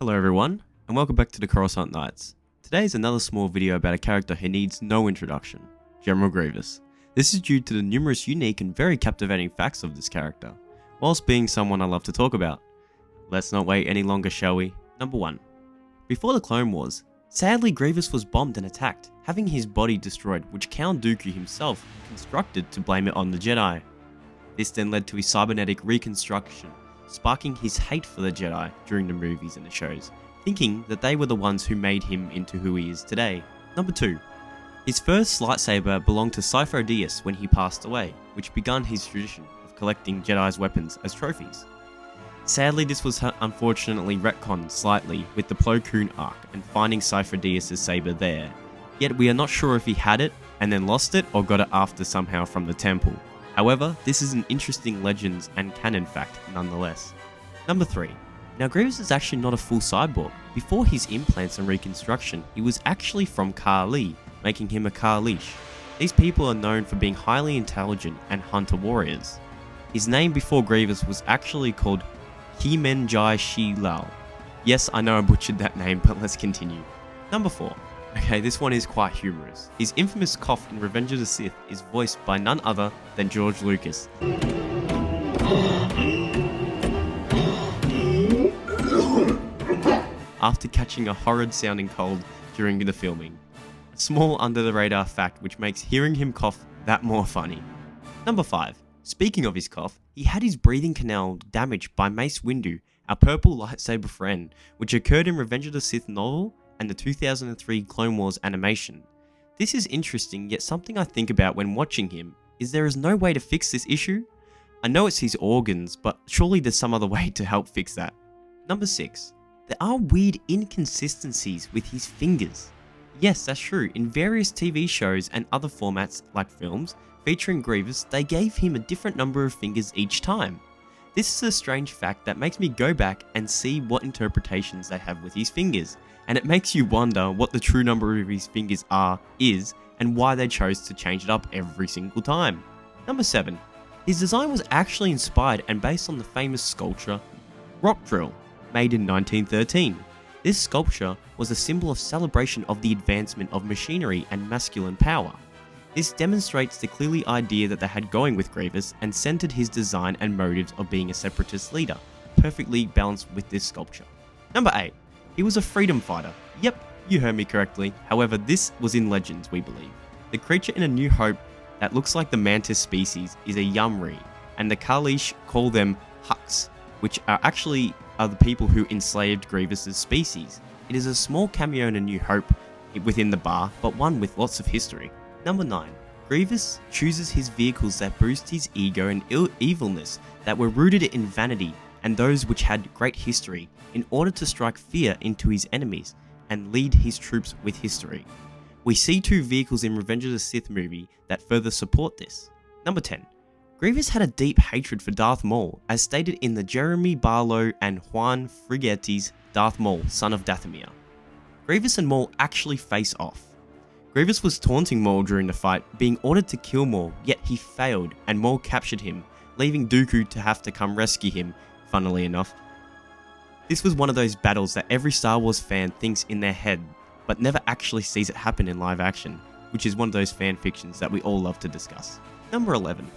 Hello everyone, and welcome back to the Coruscant Knights. Today is another small video about a character who needs no introduction, General Grievous. This is due to the numerous unique and very captivating facts of this character, whilst being someone I love to talk about. Let's not wait any longer, shall we? Number 1. Before the Clone Wars, sadly Grievous was bombed and attacked, having his body destroyed, which Count Dooku himself constructed to blame it on the Jedi. This then led to his cybernetic reconstruction, sparking his hate for the Jedi during the movies and the shows, thinking that they were the ones who made him into who he is today. Number 2. His first lightsaber belonged to Sifo Dyas when he passed away, which began his tradition of collecting Jedi's weapons as trophies. Sadly, this was unfortunately retconned slightly with the Plo Koon arc and finding Sifo Dyas' saber there, yet we are not sure if he had it and then lost it or got it after somehow from the temple. However, this is an interesting legends and canon fact nonetheless. Number 3. Now Grievous is actually not a full cyborg. Before his implants and reconstruction, he was actually from Kali, making him a Kalish. These people are known for being highly intelligent and hunter warriors. His name before Grievous was actually called Kimenjai Shi Lao. Yes, I know I butchered that name, but let's continue. Number 4. Okay, this one is quite humorous. His infamous cough in Revenge of the Sith is voiced by none other than George Lucas. After catching a horrid sounding cold during the filming. A small under the radar fact which makes hearing him cough that more funny. Number 5. Speaking of his cough, he had his breathing canal damaged by Mace Windu, our purple lightsaber friend, which occurred in Revenge of the Sith novel and the 2003 Clone Wars animation. This is interesting, yet something I think about when watching him is there is no way to fix this issue. I know it's his organs, but surely there's some other way to help fix that. Number 6. There are weird inconsistencies with his fingers. Yes, that's true. In various TV shows and other formats like films featuring Grievous, they gave him a different number of fingers each time. This is a strange fact that makes me go back and see what interpretations they have with his fingers, and it makes you wonder what the true number of his fingers is, and why they chose to change it up every single time. Number 7. His design was actually inspired and based on the famous sculpture Rock Drill, made in 1913. This sculpture was a symbol of celebration of the advancement of machinery and masculine power. This demonstrates the clearly idea that they had going with Grievous and centered his design and motives of being a separatist leader, perfectly balanced with this sculpture. Number 8. He was a freedom fighter. Yep, you heard me correctly. However, this was in Legends, we believe. The creature in A New Hope that looks like the mantis species is a Yumri, and the Kalish call them Hux, which are actually the people who enslaved Grievous' species. It is a small cameo in A New Hope within the bar, but one with lots of history. Number 9. Grievous chooses his vehicles that boost his ego and evilness that were rooted in vanity and those which had great history in order to strike fear into his enemies and lead his troops with history. We see 2 vehicles in Revenge of the Sith movie that further support this. Number 10. Grievous had a deep hatred for Darth Maul, as stated in the Jeremy Barlow and Juan Frigeti's Darth Maul, Son of Dathomir. Grievous and Maul actually face off. Grievous was taunting Maul during the fight, being ordered to kill Maul, yet he failed and Maul captured him, leaving Dooku to have to come rescue him, funnily enough. This was one of those battles that every Star Wars fan thinks in their head, but never actually sees it happen in live action, which is one of those fan fictions that we all love to discuss. Number 11.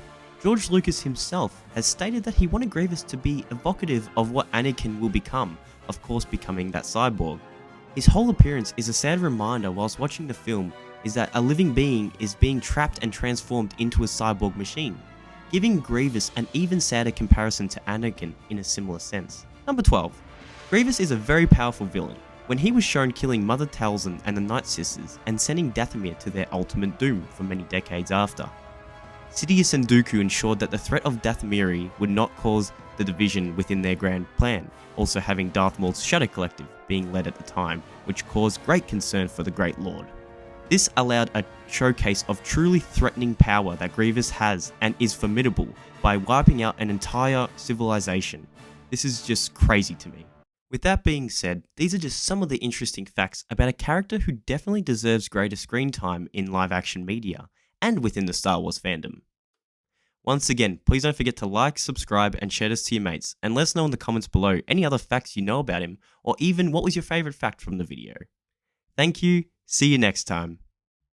George Lucas himself has stated that he wanted Grievous to be evocative of what Anakin will become, of course becoming that cyborg. His whole appearance is a sad reminder whilst watching the film is that a living being is being trapped and transformed into a cyborg machine, giving Grievous an even sadder comparison to Anakin in a similar sense. Number 12. Grievous is a very powerful villain. When he was shown killing Mother Talzin and the Night Sisters and sending Dathomir to their ultimate doom for many decades after. Sidious and Dooku ensured that the threat of Dathomiri would not cause the division within their grand plan, also having Darth Maul's Shadow Collective being led at the time, which caused great concern for the Great Lord. This allowed a showcase of truly threatening power that Grievous has and is formidable by wiping out an entire civilization. This is just crazy to me. With that being said, these are just some of the interesting facts about a character who definitely deserves greater screen time in live action media and within the Star Wars fandom. Once again, please don't forget to like, subscribe, and share this to your mates, and let us know in the comments below any other facts you know about him, or even what was your favourite fact from the video. Thank you, see you next time.